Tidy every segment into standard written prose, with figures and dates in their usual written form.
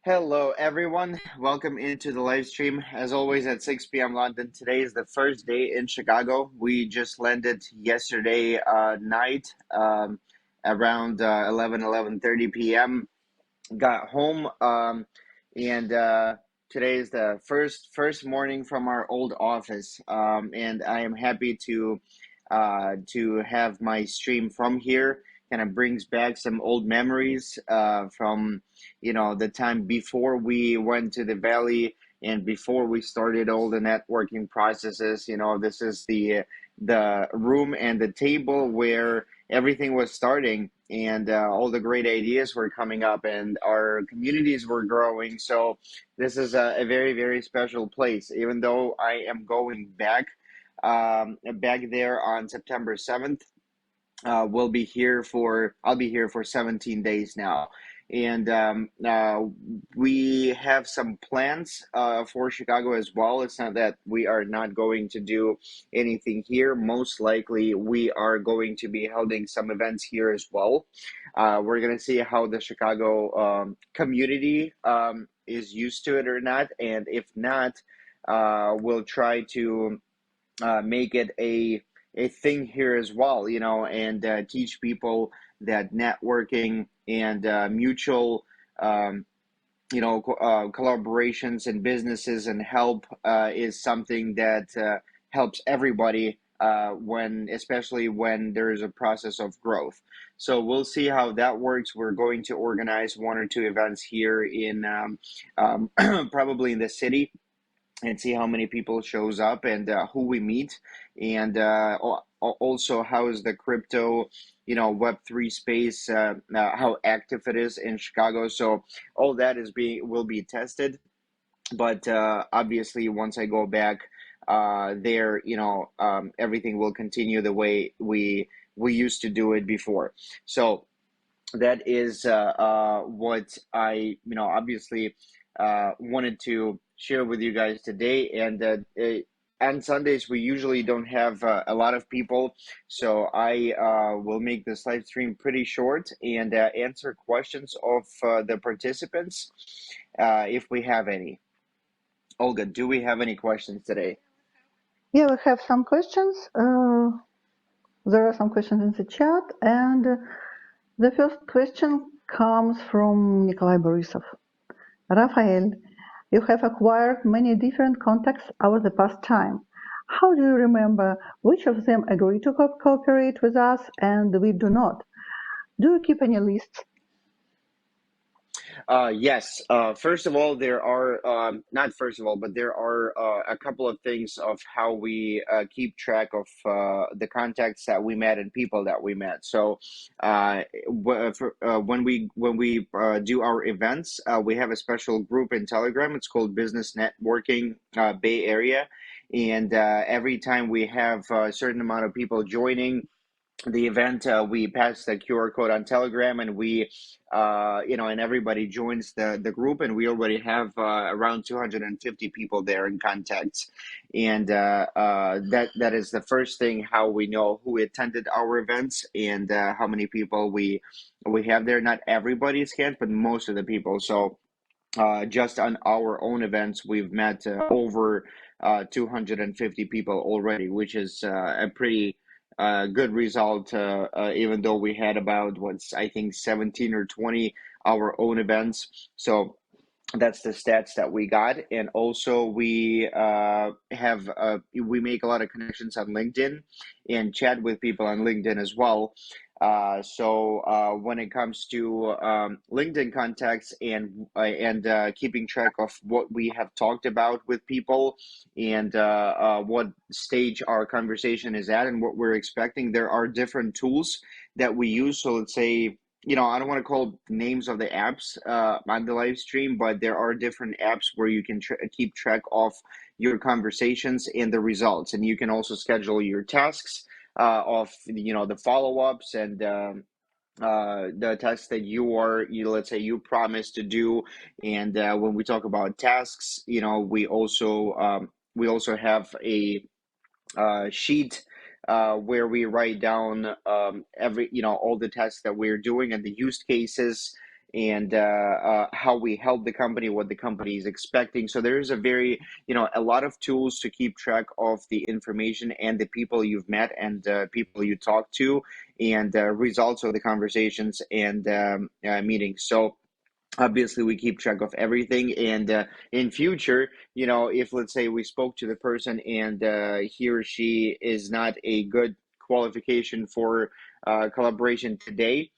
Hello, everyone. Welcome into the live stream. As always, at 6 p.m. London. Today is the first day in Chicago. We just landed yesterday night around 11:30 p.m. Got home and today is the first morning from our old office. And I am happy to have my stream from here. Kind of brings back some old memories from the time before we went to the valley and before we started all the networking processes. This is the room and the table where everything was starting, and all the great ideas were coming up and our communities were growing. So this is a very, very special place. Even though I am going back there on September 7th. I'll be here for 17 days now. And we have some plans for Chicago as well. It's not that we are not going to do anything here. Most likely, we are going to be holding some events here as well. We're going to see how the Chicago community is used to it or not. And if not, we'll try to make it a thing here as well, and teach people that networking and mutual, um, collaborations and businesses and help is something that helps everybody especially when there is a process of growth. So we'll see how that works. We're going to organize one or two events here in probably in the city and see how many people shows up and who we meet, and also how is the crypto web3 space, how active it is in Chicago. So all that is being will be tested, but obviously once I go back there, everything will continue the way we used to do it before. So that is what I, obviously wanted to share with you guys today. And on Sundays, we usually don't have a lot of people, so I will make this live stream pretty short and answer questions of the participants if we have any. Olga, do we have any questions today? Yeah, we have some questions. There are some questions in the chat, and the first question comes from Nikolai Borisov. Rafael, you have acquired many different contacts over the past time. How do you remember which of them agree to cooperate with us and we do not? Do you keep any lists? Yes. First of all, there are not first of all, but there are a couple of things of how we keep track of the contacts that we met and people that we met. So, when we do our events, we have a special group in Telegram. It's called Business Networking Bay Area, and every time we have a certain amount of people joining the event, we pass the QR code on Telegram, and and everybody joins the group, and we already have around 250 people there in contacts, and that is the first thing how we know who attended our events and how many people we have there. Not everybody is scanned, but most of the people. So just on our own events, we've met over 250 people already, which is a pretty good result, even though we had about, what's, I think, 17 or 20 our own events. So that's the stats that we got. And also we make a lot of connections on LinkedIn and chat with people on LinkedIn as well. So when it comes to LinkedIn contacts and keeping track of what we have talked about with people and what stage our conversation is at and what we're expecting, there are different tools that we use. So let's say, I don't want to call names of the apps on the live stream, but there are different apps where you can keep track of your conversations and the results, and you can also schedule your tasks of the follow-ups and the tasks that let's say you promised to do. And when we talk about tasks, we also have a sheet where we write down all the tests that we're doing and the use cases, and how we help the company, what the company is expecting. So there's a very, a lot of tools to keep track of the information and the people you've met and people you talk to, and results of the conversations and meetings. So obviously we keep track of everything, and in future, if let's say we spoke to the person and he or she is not a good qualification for collaboration today,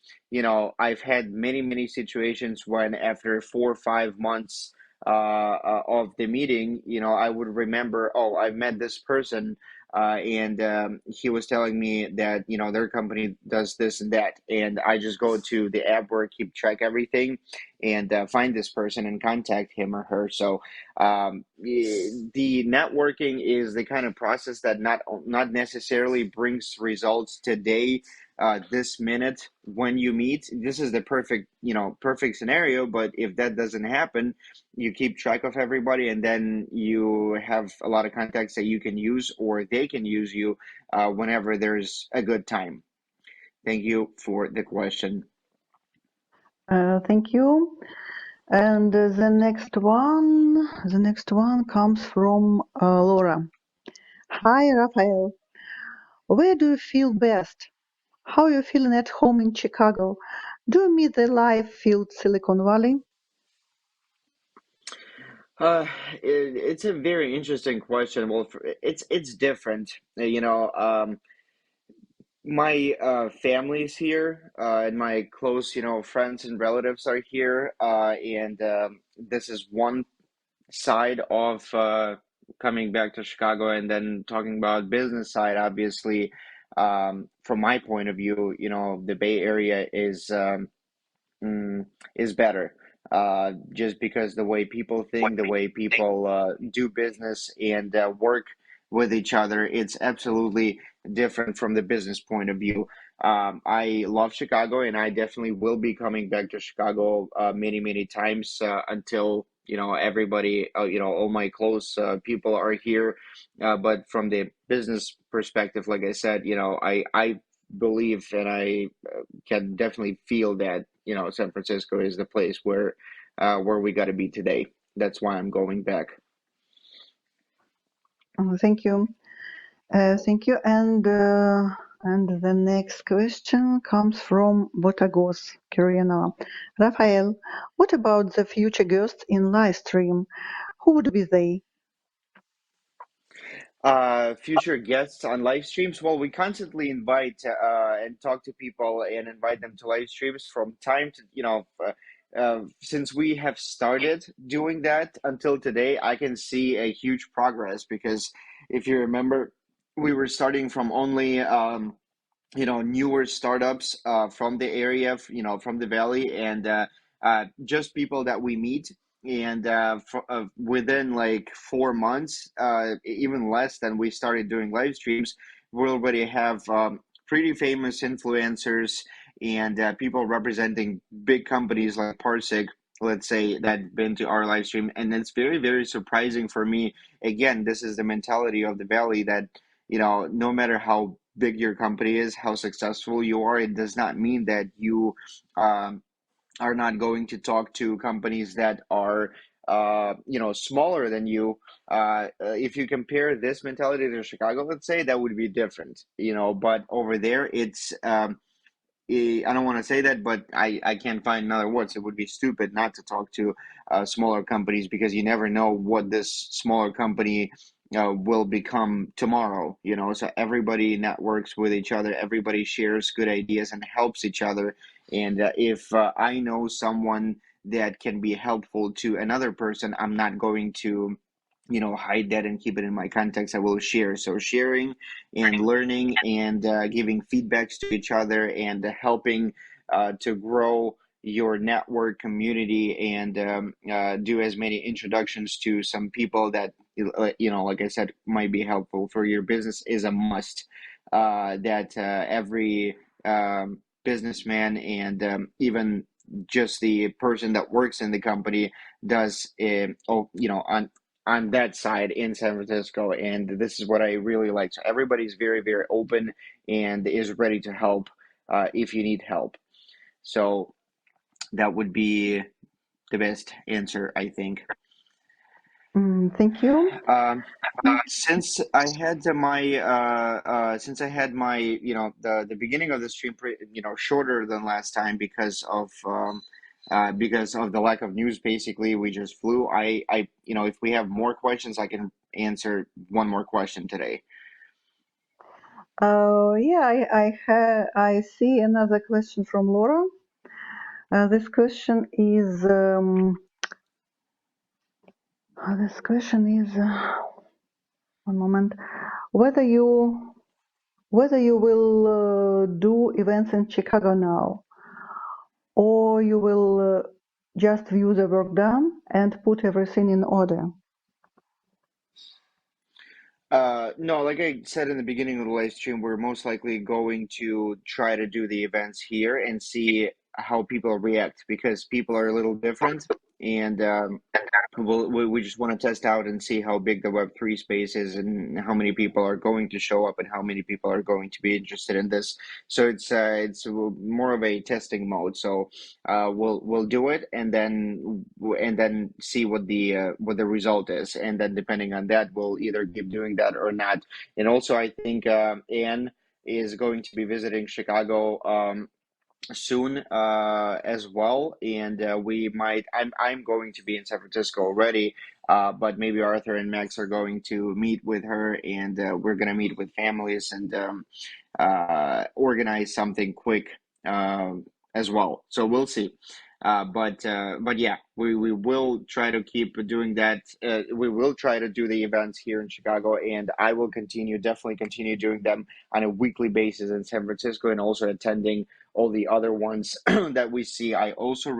I've had many situations when after 4 or 5 months of the meeting, I would remember, oh, I've met this person, and he was telling me that their company does this and that, and I just go to the app where I keep track everything and find this person and contact him or her. So the networking is the kind of process that not necessarily brings results today, this minute when you meet. This is the perfect scenario. But if that doesn't happen, you keep track of everybody, and then you have a lot of contacts that you can use, or they can use you whenever there's a good time. Thank you for the question. Thank you. And the next one comes from Laura. Hi, Raphael. Where do you feel best? How are you feeling at home in Chicago? Do you miss the life-filled Silicon Valley? Uh, it's a very interesting question. Well, it's different. My family's here, and my close, friends and relatives are here, and this is one side of coming back to Chicago, and then talking about business side. Obviously, from my point of view, the Bay Area mm, is better. Just because the way people think, the way people do business and work with each other, it's absolutely different from the business point of view. I love Chicago, and I definitely will be coming back to Chicago many times until everybody, all my close people are here. But from the business perspective, like I said, I believe and I can definitely feel that San Francisco is the place where we got to be today. That's why I'm going back. Thank you. Thank you. And the next question comes from Botagos, Kirina. Raphael, what about the future guests in live stream? Who would be they? Future guests on live streams. Well, we constantly invite and talk to people and invite them to live streams from time to, since we have started doing that until today, I can see a huge progress because if you remember, we were starting from only newer startups from the area, from the valley, and just people that we meet. And within like 4 months, even less than, we started doing live streams. We already have pretty famous influencers and people representing big companies like Parsec, let's say, that been to our live stream. And it's very surprising for me. Again, this is the mentality of the valley that no matter how big your company is, how successful you are, it does not mean that you um, are not going to talk to companies that are smaller than you. If you compare this mentality to Chicago, let's say, that would be different, but over there it's I don't want to say that, but I can't find another words. It would be stupid not to talk to smaller companies, because you never know what this smaller company will become tomorrow. So everybody networks with each other, everybody shares good ideas and helps each other. And if I know someone that can be helpful to another person, I'm not going to hide that and keep it in my contacts. I will share. So sharing and learning and giving feedbacks to each other and helping to grow your network community, and do as many introductions to some people that like I said, might be helpful for your business, is a must. That every businessman and even just the person that works in the company does, on that side in San Francisco. And this is what I really like. So everybody's very open and is ready to help if you need help. So That would be the best answer, I think. Thank you. Um, since I had since I had my the beginning of the stream shorter than last time because of the lack of news. Basically, we just flew. I if we have more questions, I can answer one more question today. Yeah, I see another question from Laura. This question is one moment, whether you will do events in Chicago now, or you will just view the work done and put everything in order. No, like I said in the beginning of the live stream, we're most likely going to try to do the events here and see how people react because people are a little different, and we just want to test out and see how big the Web3 space is and how many people are going to show up and how many people are going to be interested in this. So it's more of a testing mode. So we'll do it and then see what the result is, and then depending on that, we'll either keep doing that or not. And also, I think Anne is going to be visiting Chicago. Soon as well, and we might I'm going to be in San Francisco already, but maybe Arthur and Max are going to meet with her, and we're gonna meet with families and organize something quick as well. So we'll see. But yeah, we will try to keep doing that. We will try to do the events here in Chicago, and I will definitely continue doing them on a weekly basis in San Francisco, and also attending all the other ones that we see. I also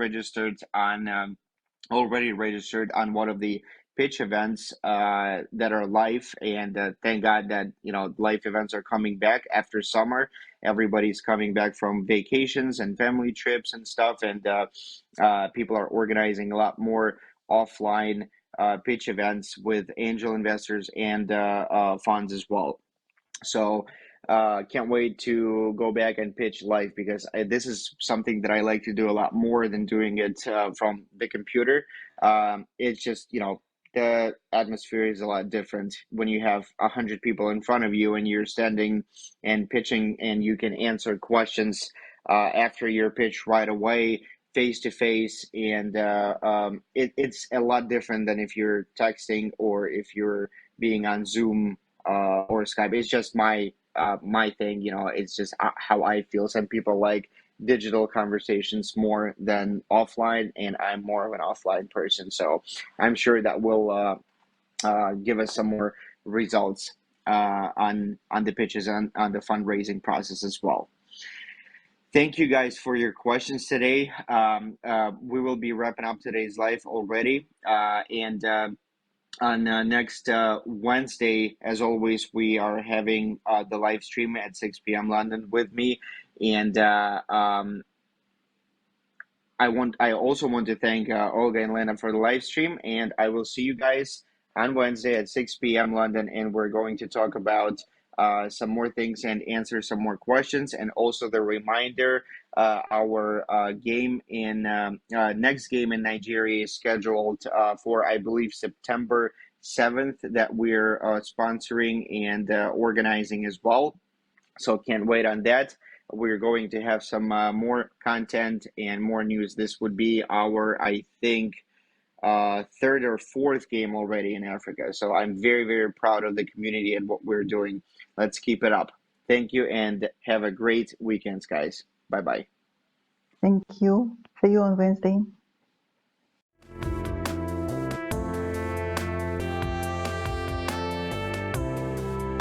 already registered on one of the pitch events that are live, and thank God that live events are coming back after summer. Everybody's coming back from vacations and family trips and stuff, and people are organizing a lot more offline pitch events with angel investors and funds as well. So can't wait to go back and pitch live because this is something that I like to do a lot more than doing it from the computer. It's just, the atmosphere is a lot different when you have 100 people in front of you and you're standing and pitching and you can answer questions after your pitch right away, face to face. And it's a lot different than if you're texting or if you're being on Zoom or Skype. It's just my thing. It's just how I feel. Some people like digital conversations more than offline, and I'm more of an offline person. So I'm sure that will give us some more results on the pitches and on the fundraising process as well. Thank you guys for your questions today. We will be wrapping up today's live already, and on next Wednesday, as always, we are having the live stream at 6 p.m. London with me, and I also want to thank Olga and Lena for the live stream, and I will see you guys on Wednesday at 6 p.m. London, and we're going to talk about some more things and answer some more questions, and also the reminder, our next game in Nigeria is scheduled for, I believe, September 7th, that we're sponsoring and organizing as well. So can't wait on that. We're going to have some more content and more news. This would be our, I think, third or fourth game already in Africa. So I'm very, very proud of the community and what we're doing. Let's keep it up. Thank you and have a great weekend, guys. Bye bye. Thank you. See you on Wednesday.